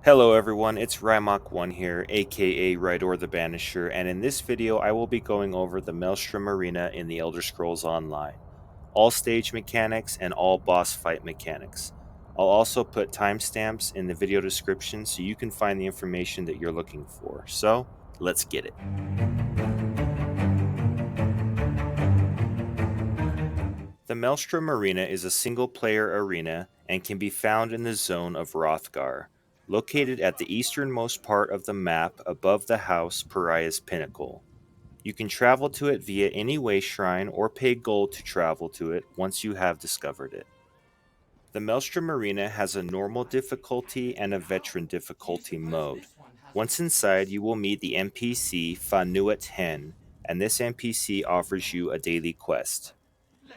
Hello everyone, it's Rymok1 here, aka Rydor the Banisher, and in this video I will be going over the Maelstrom Arena in the Elder Scrolls Online. All stage mechanics and all boss fight mechanics. I'll also put timestamps in the video description so you can find the information that you're looking for. So, let's get it. The Maelstrom Arena is a single-player arena and can be found in the zone of Hrothgar, located at the easternmost part of the map above the house Pariah's Pinnacle. You can travel to it via any way shrine or pay gold to travel to it once you have discovered it. The Maelstrom Arena has a normal difficulty and a veteran difficulty mode. Once inside, you will meet the NPC Fanuet Hen, and this NPC offers you a daily quest.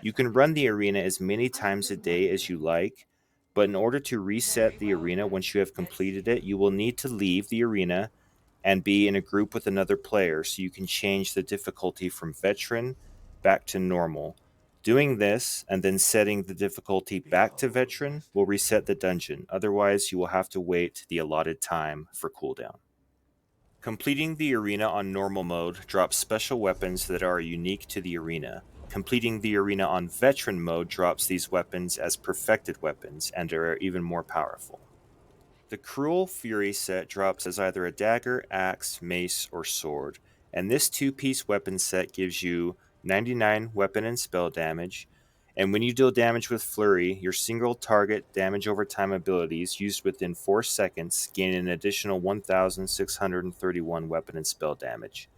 You can run the arena as many times a day as you like, but in order to reset the arena once you have completed it, you will need to leave the arena and be in a group with another player so you can change the difficulty from veteran back to normal. Doing this and then setting the difficulty back to veteran will reset the dungeon, otherwise you will have to wait the allotted time for cooldown. Completing the arena on normal mode drops special weapons that are unique to the arena. Completing the arena on veteran mode drops these weapons as perfected weapons and are even more powerful. The Cruel Fury set drops as either a dagger, axe, mace, or sword, and this two-piece weapon set gives you 99 weapon and spell damage, and when you deal damage with Flurry, your single target damage over time abilities used within 4 seconds gain an additional 1,631 weapon and spell damage.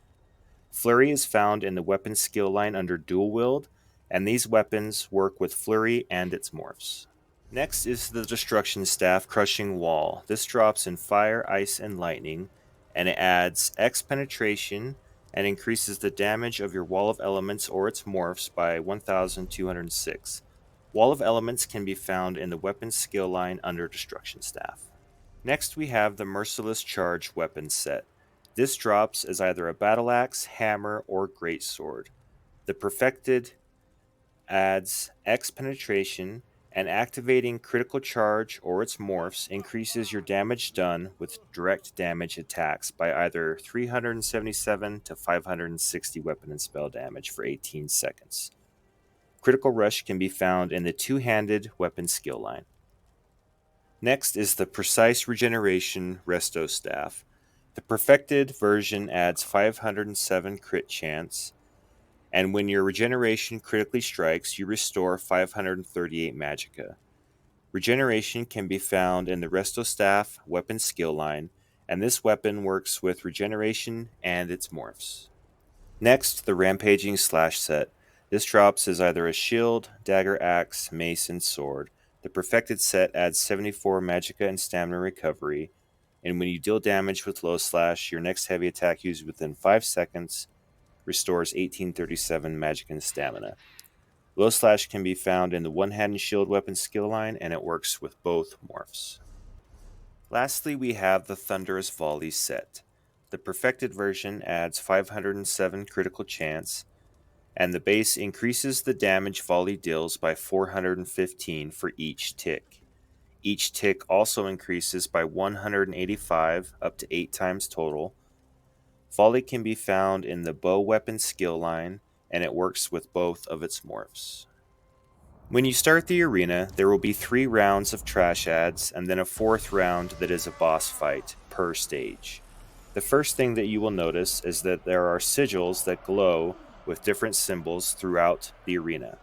Flurry is found in the weapon skill line under Dual Wield, and these weapons work with Flurry and its morphs. Next is the Destruction Staff Crushing Wall. This drops in Fire, Ice, and Lightning, and it adds X penetration and increases the damage of your Wall of Elements or its morphs by 1,206. Wall of Elements can be found in the weapon skill line under Destruction Staff. Next we have the Merciless Charge weapon set. This drops as either a battle axe, hammer, or greatsword. The Perfected adds X penetration, and activating critical charge or its morphs increases your damage done with direct damage attacks by either 377 to 560 weapon and spell damage for 18 seconds. Critical Rush can be found in the two-handed weapon skill line. Next is the Precise Regeneration Resto Staff. The perfected version adds 507 crit chance, and when your regeneration critically strikes, you restore 538 magicka. Regeneration can be found in the Resto Staff weapon skill line, and this weapon works with regeneration and its morphs. Next, the Rampaging Slash set. This drops as either a shield, dagger, axe, mace, and sword. The perfected set adds 74 magicka and stamina recovery, and when you deal damage with low slash, your next heavy attack used within 5 seconds restores 1837 magic and stamina. Low slash can be found in the one-handed shield weapon skill line, and it works with both morphs. Lastly, we have the Thunderous Volley set. The perfected version adds 507 critical chance, and the base increases the damage volley deals by 415 for each tick. Each tick also increases by 185 up to 8 times total. Volley can be found in the bow weapon skill line, and it works with both of its morphs. When you start the arena, there will be 3 rounds of trash ads, and then a 4th round that is a boss fight per stage. The first thing that you will notice is that there are sigils that glow with different symbols throughout the arena.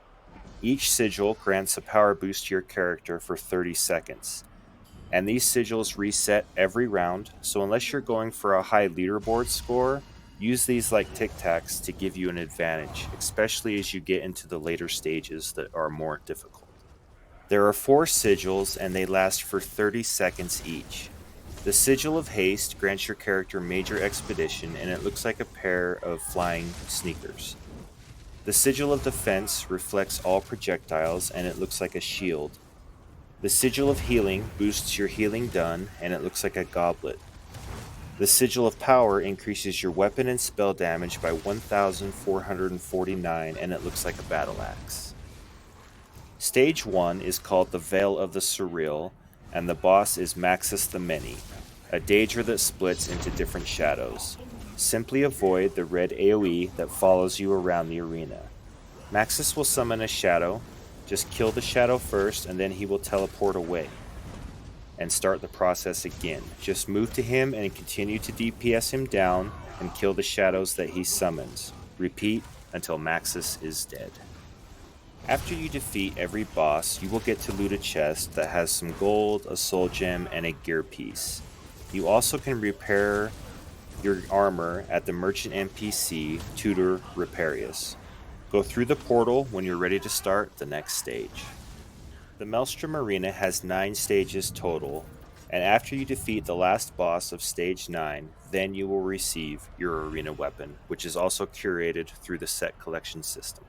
Each sigil grants a power boost to your character for 30 seconds. And these sigils reset every round, so unless you're going for a high leaderboard score, use these like Tic Tacs to give you an advantage, especially as you get into the later stages that are more difficult. There are 4 sigils, and they last for 30 seconds each. The Sigil of Haste grants your character major expedition, and it looks like a pair of flying sneakers. The Sigil of Defense reflects all projectiles, and it looks like a shield. The Sigil of Healing boosts your healing done, and it looks like a goblet. The Sigil of Power increases your weapon and spell damage by 1,449, and it looks like a battle axe. Stage 1 is called the Vale of the Surreal, and the boss is Maxus the Many. a danger that splits into different shadows. Simply avoid the red AoE that follows you around the arena. Maxis will summon a shadow. Just kill the shadow first and then he will teleport away and start the process again. Just move to him and continue to DPS him down and kill the shadows that he summons. Repeat until Maxis is dead. After you defeat every boss, you will get to loot a chest that has some gold, a soul gem, and a gear piece. You also can repair your armor at the merchant NPC Tutor Reparius. Go through the portal when you're ready to start the next stage. The Maelstrom Arena has 9 stages total, and after you defeat the last boss of stage 9, then you will receive your arena weapon, which is also curated through the Seht collection system.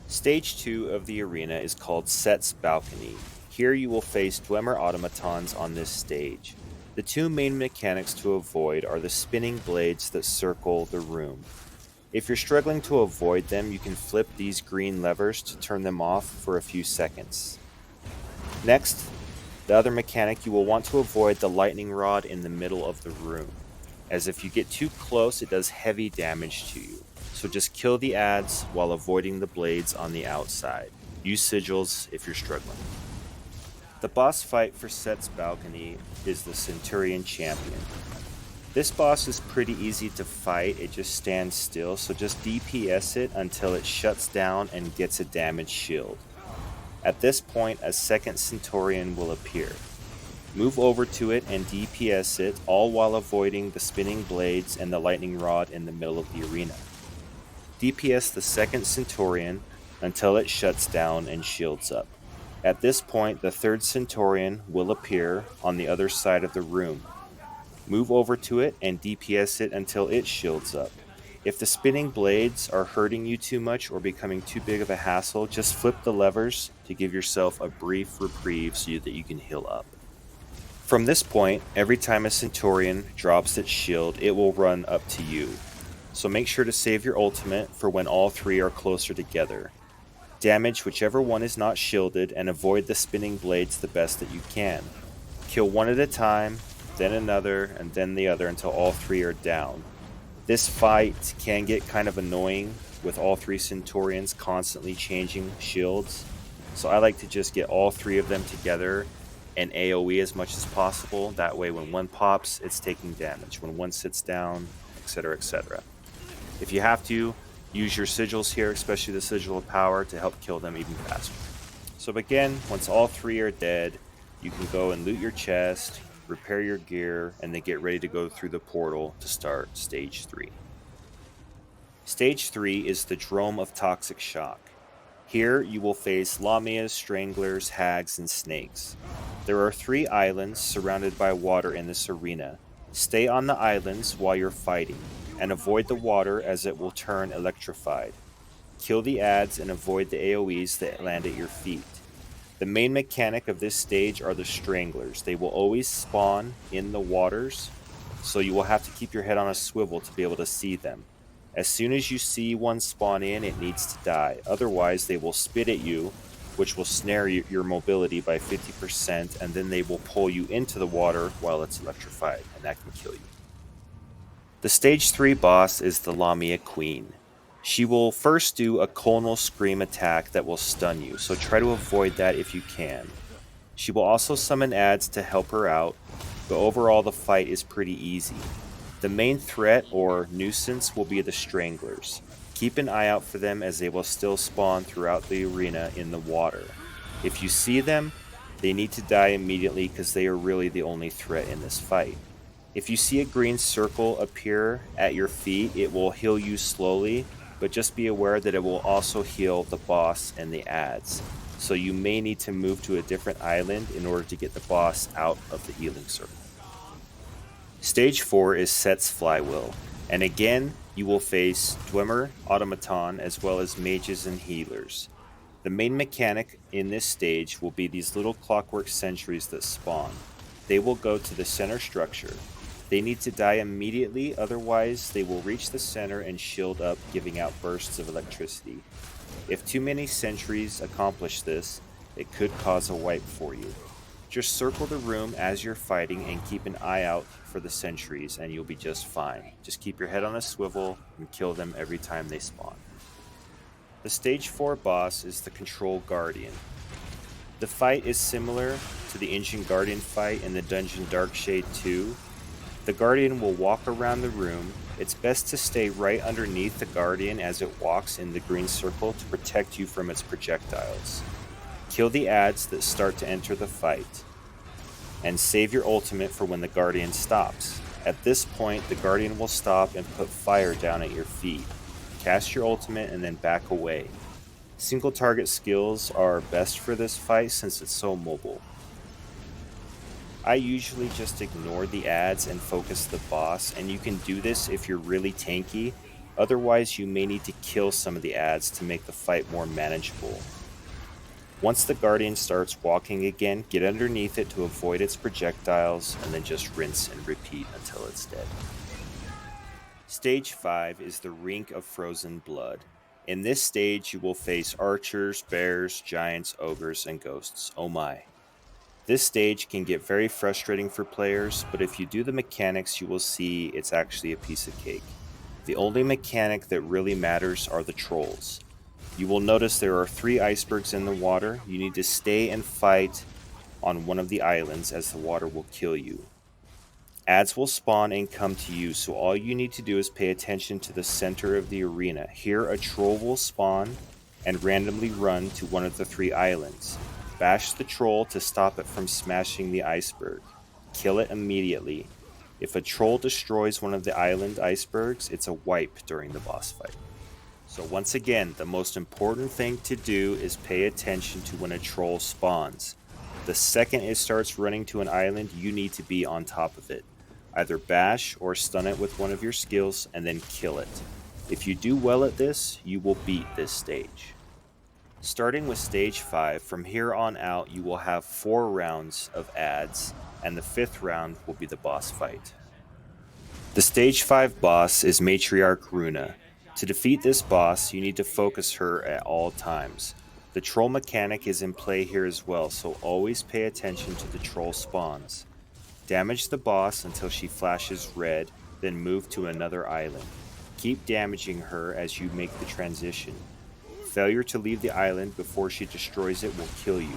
Stage 2 of the arena is called Seht's Balcony. Here you will face Dwemer automatons on this stage. The 2 main mechanics to avoid are the spinning blades that circle the room. If you're struggling to avoid them, you can flip these green levers to turn them off for a few seconds. Next, the other mechanic, you will want to avoid the lightning rod in the middle of the room, as if you get too close it does heavy damage to you. So just kill the ads while avoiding the blades on the outside. Use sigils if you're struggling. The boss fight for Seht's Balcony is the Centurion Champion. This boss is pretty easy to fight, it just stands still, so just DPS it until it shuts down and gets a damage shield. At this point, a second Centurion will appear. Move over to it and DPS it, all while avoiding the spinning blades and the lightning rod in the middle of the arena. DPS the second Centurion until it shuts down and shields up. At this point, the third Centurion will appear on the other side of the room. Move over to it and DPS it until it shields up. If the spinning blades are hurting you too much or becoming too big of a hassle, just flip the levers to give yourself a brief reprieve so that you can heal up. From this point, every time a Centurion drops its shield, it will run up to you. So make sure to save your ultimate for when all 3 are closer together. Damage whichever one is not shielded and avoid the spinning blades the best that you can. Kill one at a time, then another, and then the other until all 3 are down. This fight can get kind of annoying with all 3 Centurions constantly changing shields, so I like to just get all 3 of them together and AoE as much as possible. That way when one pops, it's taking damage. When one sits down, etc, etc. If you have to, use your sigils here, especially the Sigil of Power, to help kill them even faster. So again, once all 3 are dead, you can go and loot your chest, repair your gear, and then get ready to go through the portal to start Stage 3. Stage 3 is the Drome of Toxic Shock. Here you will face Lamias, Stranglers, Hags, and Snakes. There are 3 islands surrounded by water in this arena. Stay on the islands while you're fighting, and avoid the water as it will turn electrified. Kill the ads and avoid the AoEs that land at your feet. The main mechanic of this stage are the Stranglers. They will always spawn in the waters, so you will have to keep your head on a swivel to be able to see them. As soon as you see one spawn in, it needs to die. Otherwise, they will spit at you, which will snare your mobility by 50%, and then they will pull you into the water while it's electrified, and that can kill you. The Stage 3 boss is the Lamia Queen. She will first do a Colonal Scream attack that will stun you, so try to avoid that if you can. She will also summon ads to help her out, but overall the fight is pretty easy. The main threat or nuisance will be the Stranglers. Keep an eye out for them as they will still spawn throughout the arena in the water. If you see them, they need to die immediately because they are really the only threat in this fight. If you see a green circle appear at your feet, it will heal you slowly, but just be aware that it will also heal the boss and the ads. So you may need to move to a different island in order to get the boss out of the healing circle. Stage 4 is Seht's Flywheel, and again, you will face Dwemer, Automaton, as well as mages and healers. The main mechanic in this stage will be these little clockwork sentries that spawn. They will go to the center structure. They need to die immediately, otherwise they will reach the center and shield up, giving out bursts of electricity. If too many sentries accomplish this, it could cause a wipe for you. Just circle the room as you're fighting and keep an eye out for the sentries and you'll be just fine. Just keep your head on a swivel and kill them every time they spawn. The stage 4 boss is the Control Guardian. The fight is similar to the Ancient Guardian fight in the dungeon Darkshade 2. The Guardian will walk around the room. It's best to stay right underneath the Guardian as it walks in the green circle to protect you from its projectiles. Kill the adds that start to enter the fight, and save your ultimate for when the Guardian stops. At this point, the Guardian will stop and put fire down at your feet. Cast your ultimate and then back away. Single target skills are best for this fight since it's so mobile. I usually just ignore the adds and focus the boss, and you can do this if you're really tanky. Otherwise, you may need to kill some of the adds to make the fight more manageable. Once the Guardian starts walking again, get underneath it to avoid its projectiles, and then just rinse and repeat until it's dead. Stage 5 is the Rink of Frozen Blood. In this stage, you will face archers, bears, giants, ogres, and ghosts. Oh my. This stage can get very frustrating for players, but if you do the mechanics, you will see it's actually a piece of cake. The only mechanic that really matters are the trolls. You will notice there are 3 icebergs in the water. You need to stay and fight on one of the islands as the water will kill you. Adds will spawn and come to you, so all you need to do is pay attention to the center of the arena. Here a troll will spawn and randomly run to one of the 3 islands. Bash the troll to stop it from smashing the iceberg. Kill it immediately. If a troll destroys one of the island icebergs, it's a wipe during the boss fight. So once again, the most important thing to do is pay attention to when a troll spawns. The second it starts running to an island, you need to be on top of it. Either bash or stun it with one of your skills and then kill it. If you do well at this, you will beat this stage. Starting with stage 5, from here on out you will have 4 rounds of adds, and the 5th round will be the boss fight. The stage 5 boss is Matriarch Runa. To defeat this boss, you need to focus her at all times. The troll mechanic is in play here as well, so always pay attention to the troll spawns. Damage the boss until she flashes red, then move to another island. Keep damaging her as you make the transition. Failure to leave the island before she destroys it will kill you.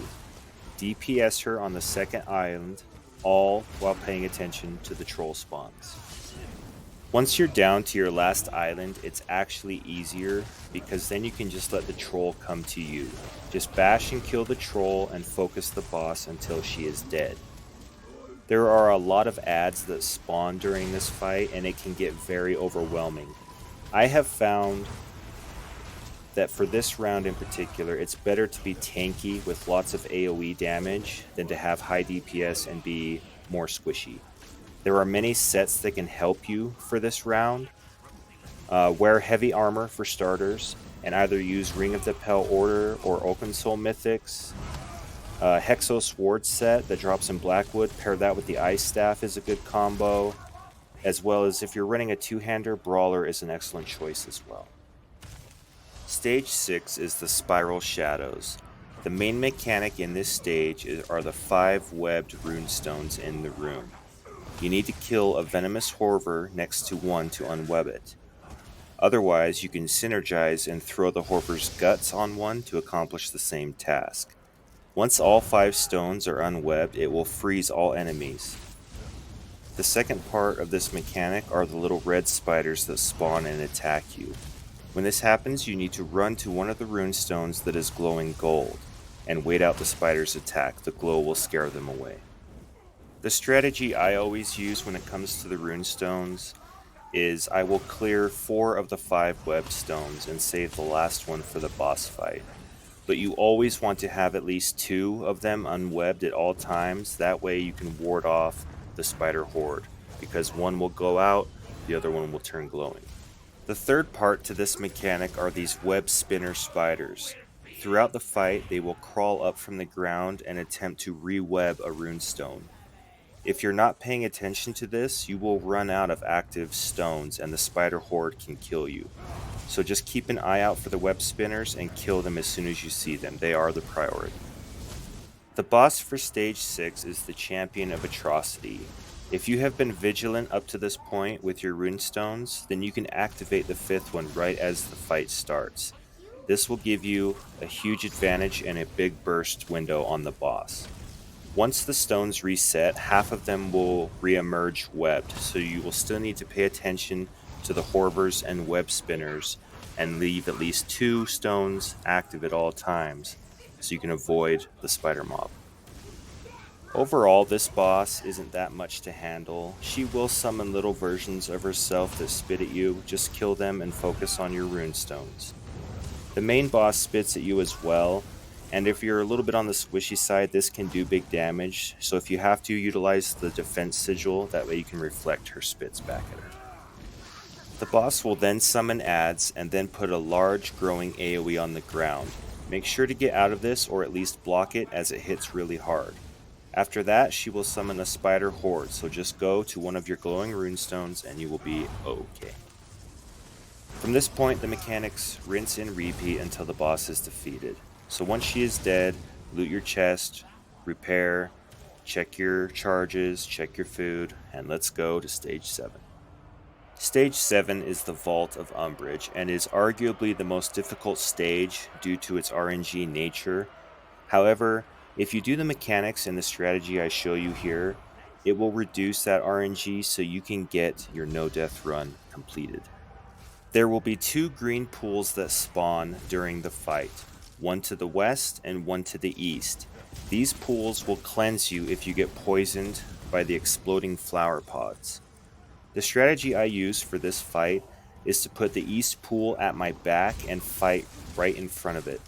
DPS her on the second island, all while paying attention to the troll spawns. Once you're down to your last island, it's actually easier because then you can just let the troll come to you. Just bash and kill the troll and focus the boss until she is dead. There are a lot of adds that spawn during this fight and it can get very overwhelming. I have found that for this round in particular, it's better to be tanky with lots of AoE damage than to have high DPS and be more squishy. There are many sets that can help you for this round. Wear heavy armor for starters, and either use Ring of the Pale Order or Oaken Soul Mythics. Hexo Sword set that drops in Blackwood, pair that with the Ice Staff is a good combo, as well as if you're running a 2-hander, Brawler is an excellent choice as well. Stage 6 is the Spiral Shadows. The main mechanic in this stage are the 5 webbed runestones in the room. You need to kill a venomous Horror next to one to unweb it. Otherwise, you can synergize and throw the Horror's guts on one to accomplish the same task. Once all 5 stones are unwebbed, it will freeze all enemies. The second part of this mechanic are the little red spiders that spawn and attack you. When this happens, you need to run to one of the runestones that is glowing gold, and wait out the spider's attack. The glow will scare them away. The strategy I always use when it comes to the runestones is I will clear 4 of the 5 web stones and save the last one for the boss fight. But you always want to have at least 2 of them unwebbed at all times, that way you can ward off the spider horde, because one will go out, the other one will turn glowing. The third part to this mechanic are these web spinner spiders. Throughout the fight, they will crawl up from the ground and attempt to re-web a runestone. If you're not paying attention to this, you will run out of active stones and the spider horde can kill you. So just keep an eye out for the web spinners and kill them as soon as you see them. They are the priority. The boss for stage 6 is the Champion of Atrocity. If you have been vigilant up to this point with your runestones, then you can activate the 5th one right as the fight starts. This will give you a huge advantage and a big burst window on the boss. Once the stones reset, half of them will re-emerge webbed, so you will still need to pay attention to the Horbers and web spinners and leave at least 2 stones active at all times so you can avoid the spider mob. Overall, this boss isn't that much to handle. She will summon little versions of herself that spit at you, just kill them and focus on your runestones. The main boss spits at you as well, and if you're a little bit on the squishy side, this can do big damage, so if you have to, utilize the defense sigil, that way you can reflect her spits back at her. The boss will then summon adds and then put a large growing AoE on the ground. Make sure to get out of this or at least block it as it hits really hard. After that, she will summon a spider horde, so just go to one of your glowing runestones and you will be okay. From this point, the mechanics rinse and repeat until the boss is defeated. So once she is dead, loot your chest, repair, check your charges, check your food, and let's go to stage 7. Stage 7 is the Vault of Umbrage and is arguably the most difficult stage due to its RNG nature. However, if you do the mechanics and the strategy I show you here, it will reduce that RNG so you can get your no-death run completed. There will be 2 green pools that spawn during the fight, one to the west and one to the east. These pools will cleanse you if you get poisoned by the exploding flower pods. The strategy I use for this fight is to put the east pool at my back and fight right in front of it.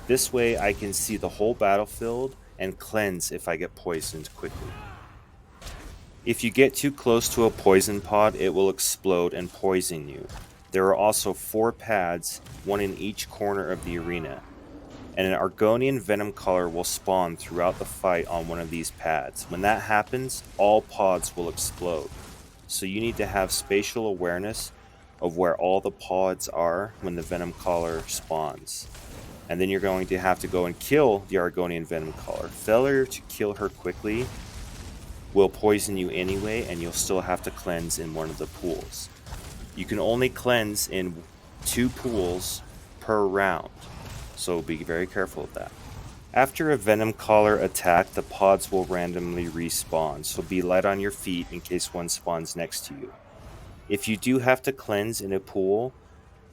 This way I can see the whole battlefield and cleanse if I get poisoned quickly. If you get too close to a poison pod, it will explode and poison you. There are also 4 pads, one in each corner of the arena, and an Argonian venom collar will spawn throughout the fight on one of these pads. When that happens, all pods will explode. So you need to have spatial awareness of where all the pods are when the venom collar spawns. And then you're going to have to go and kill the Argonian venom collar. Failure to kill her quickly will poison you anyway, and you'll still have to cleanse in one of the pools. You can only cleanse in 2 pools per round, so be very careful of that. After a venom collar attack, the pods will randomly respawn, so be light on your feet in case one spawns next to you. If you do have to cleanse in a pool,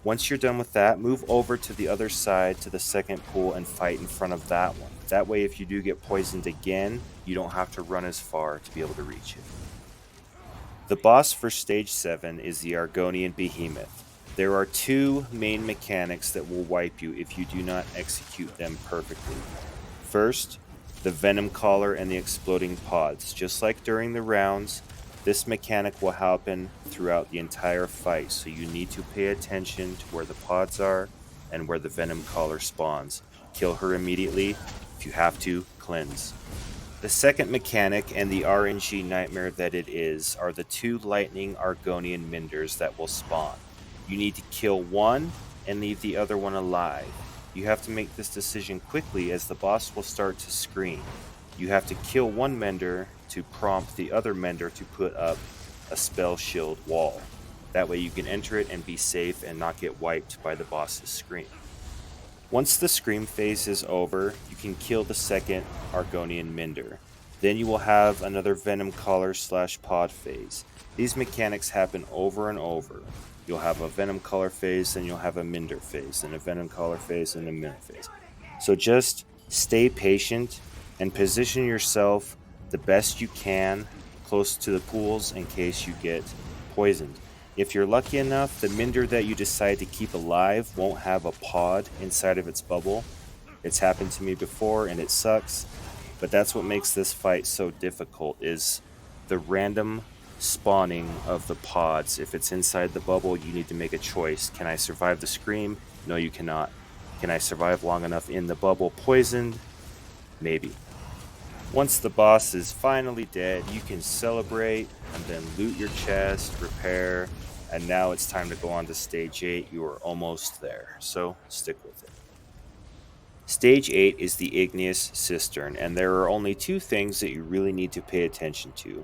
once you're done with that, move over to the other side to the second pool and fight in front of that one. That way, if you do get poisoned again, you don't have to run as far to be able to reach it. The boss for stage 7 is the Argonian Behemoth. There are 2 main mechanics that will wipe you if you do not execute them perfectly. First, the venom collar and the exploding pods. Just like during the rounds, this mechanic will happen throughout the entire fight, so you need to pay attention to where the pods are and where the venom collar spawns. Kill her immediately. If you have to, cleanse. The second mechanic, and the RNG nightmare that it is, are the 2 lightning Argonian Minders that will spawn. You need to kill one and leave the other one alive. You have to make this decision quickly as the boss will start to scream. You have to kill one Mender to prompt the other Mender to put up a spell shield wall. That way you can enter it and be safe and not get wiped by the boss's scream. Once the scream phase is over, you can kill the second Argonian Minder. Then you will have another venom collar / pod phase. These mechanics happen over and over. You'll have a venom collar phase, then you'll have a Minder phase, and a venom collar phase, and a Minder phase. So just stay patient and position yourself the best you can close to the pools in case you get poisoned. If you're lucky enough, the Minder that you decide to keep alive won't have a pod inside of its bubble. It's happened to me before and it sucks, but that's what makes this fight so difficult, is the random spawning of the pods. If it's inside the bubble, you need to make a choice. Can I survive the scream? No, you cannot. Can I survive long enough in the bubble poisoned? Maybe. Once the boss is finally dead, you can celebrate and then loot your chest, repair, and now it's time to go on to stage 8. You are almost there, so stick with it. Stage 8 is the Igneous Cistern, and there are only two things that you really need to pay attention to.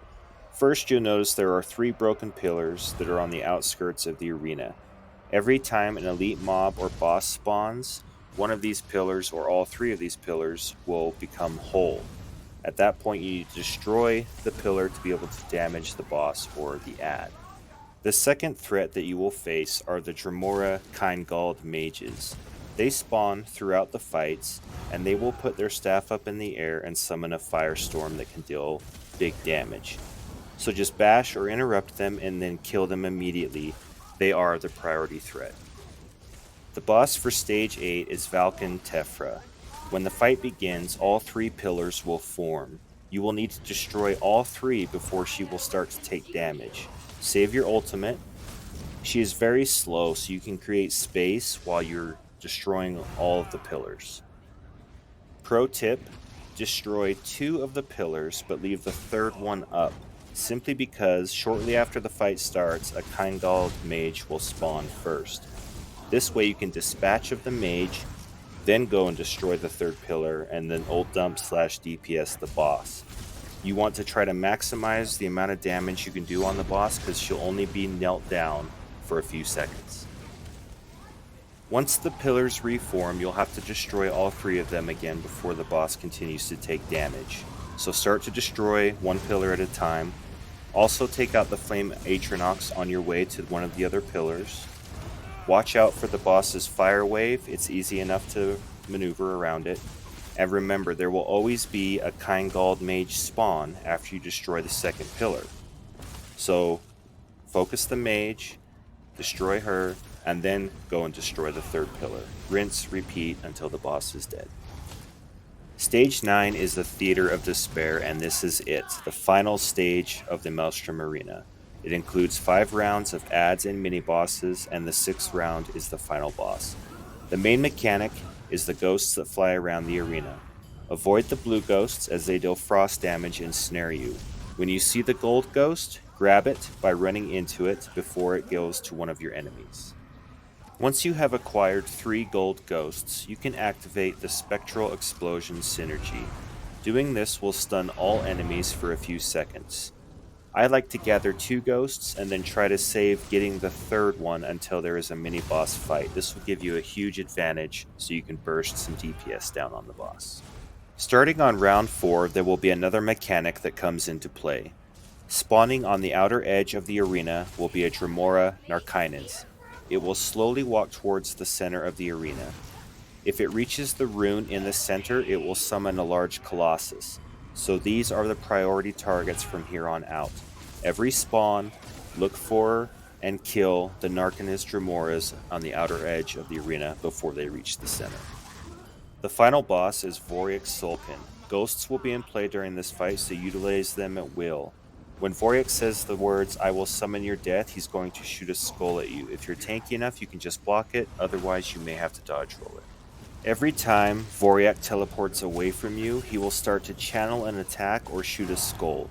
First, you'll notice there are 3 broken pillars that are on the outskirts of the arena. Every time an elite mob or boss spawns, one of these pillars or all 3 of these pillars will become whole. At that point, you need to destroy the pillar to be able to damage the boss or the ad. The second threat that you will face are the Drome Kindgald mages. They spawn throughout the fights, and they will put their staff up in the air and summon a firestorm that can deal big damage. So just bash or interrupt them and then kill them immediately. They are the priority threat. The boss for Stage 8 is Valken Tefra. When the fight begins, all 3 pillars will form. You will need to destroy all 3 before she will start to take damage. Save your ultimate. She is very slow, so you can create space while you're destroying all of the pillars. Pro tip, destroy 2 of the pillars, but leave the 3rd one up, simply because shortly after the fight starts, a Kindgald mage will spawn first. This way you can dispatch of the mage, then go and destroy the 3rd pillar, and then ult dump / DPS the boss. You want to try to maximize the amount of damage you can do on the boss because she'll only be knelt down for a few seconds. Once the pillars reform, you'll have to destroy all 3 of them again before the boss continues to take damage. So start to destroy 1 pillar at a time. Also take out the Flame Atronox on your way to one of the other pillars. Watch out for the boss's fire wave, it's easy enough to maneuver around it. And remember, there will always be a Kindgald mage spawn after you destroy the 2nd pillar. So focus the mage, destroy her, and then go and destroy the 3rd pillar. Rinse, repeat until the boss is dead. Stage 9 is the Theater of Despair, and this is it, the final stage of the Maelstrom Arena. It includes 5 rounds of ads and mini-bosses, and the 6th round is the final boss. The main mechanic is the ghosts that fly around the arena. Avoid the blue ghosts as they deal frost damage and snare you. When you see the gold ghost, grab it by running into it before it goes to one of your enemies. Once you have acquired 3 gold ghosts, you can activate the Spectral Explosion synergy. Doing this will stun all enemies for a few seconds. I like to gather 2 ghosts and then try to save getting the 3rd one until there is a mini boss fight. This will give you a huge advantage so you can burst some DPS down on the boss. Starting on round 4, there will be another mechanic that comes into play. Spawning on the outer edge of the arena will be a Dromora Narkines. It will slowly walk towards the center of the arena. If it reaches the rune in the center, it will summon a large Colossus. So these are the priority targets from here on out. Every spawn, look for and kill the Narkines Dromoras on the outer edge of the arena before they reach the center. The final boss is Voriak's Sulkin. Ghosts will be in play during this fight, so utilize them at will. When Voriak says the words, "I will summon your death," he's going to shoot a skull at you. If you're tanky enough, you can just block it, otherwise you may have to dodge roll it. Every time Voriak teleports away from you, he will start to channel an attack or shoot a skull.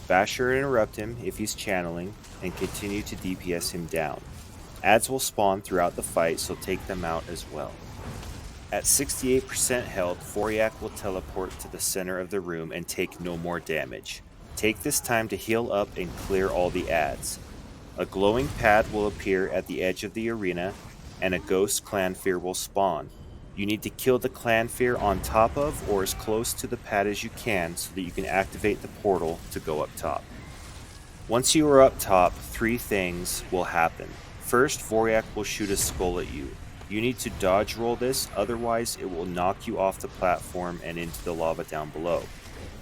Bash or interrupt him if he's channeling, and continue to DPS him down. Ads will spawn throughout the fight, so take them out as well. At 68% health, Voriak will teleport to the center of the room and take no more damage. Take this time to heal up and clear all the ads. A glowing pad will appear at the edge of the arena, and a ghost Clanfear will spawn. You need to kill the Clanfear on top of or as close to the pad as you can so that you can activate the portal to go up top. Once you are up top, 3 things will happen. First, Voriak will shoot a skull at you. You need to dodge roll this, otherwise it will knock you off the platform and into the lava down below.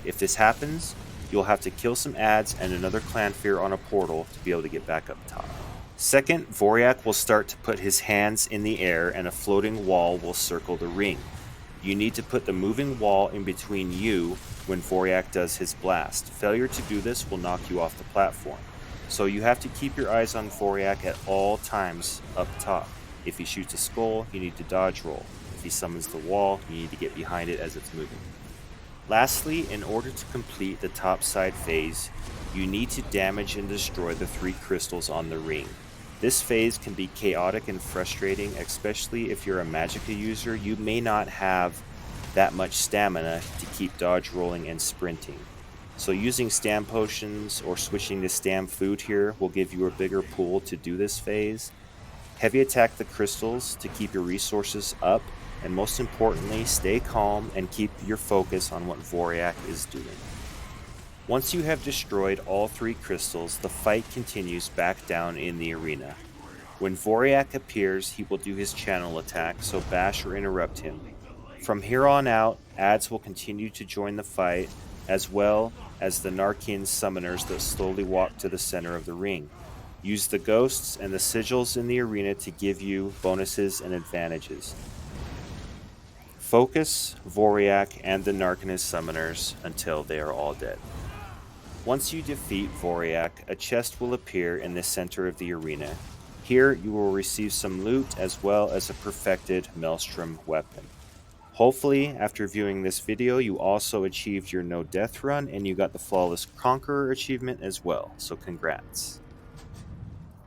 If this happens, you'll have to kill some ads and another Clanfear on a portal to be able to get back up top. Second, Voriak will start to put his hands in the air and a floating wall will circle the ring. You need to put the moving wall in between you when Voriak does his blast. Failure to do this will knock you off the platform. So you have to keep your eyes on Voriak at all times up top. If he shoots a skull, you need to dodge roll. If he summons the wall, you need to get behind it as it's moving. Lastly, in order to complete the topside phase, you need to damage and destroy the 3 crystals on the ring. This phase can be chaotic and frustrating, especially if you're a Magicka user. You may not have that much stamina to keep dodge rolling and sprinting. So using stam potions or switching to stam food here will give you a bigger pool to do this phase. Heavy attack the crystals to keep your resources up, and most importantly, stay calm and keep your focus on what Voriak is doing. Once you have destroyed all 3 crystals, the fight continues back down in the arena. When Voriak appears, he will do his channel attack, so bash or interrupt him. From here on out, adds will continue to join the fight, as well as the Narkian summoners that slowly walk to the center of the ring. Use the ghosts and the sigils in the arena to give you bonuses and advantages. Focus, Voriak, and the Narkian summoners until they are all dead. Once you defeat Voriak, a chest will appear in the center of the arena. Here you will receive some loot as well as a perfected Maelstrom weapon. Hopefully, after viewing this video, you also achieved your no death run and you got the Flawless Conqueror achievement as well, so congrats.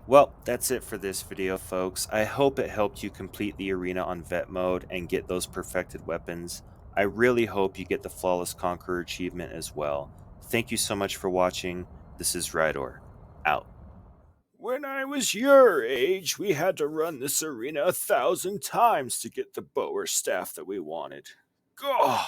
Well, that's it for this video, folks. I hope it helped you complete the arena on vet mode and get those perfected weapons. I really hope you get the Flawless Conqueror achievement as well. Thank you so much for watching. This is Rydor, out. When I was your age, we had to run this arena 1,000 times to get the bow or staff that we wanted. Gah!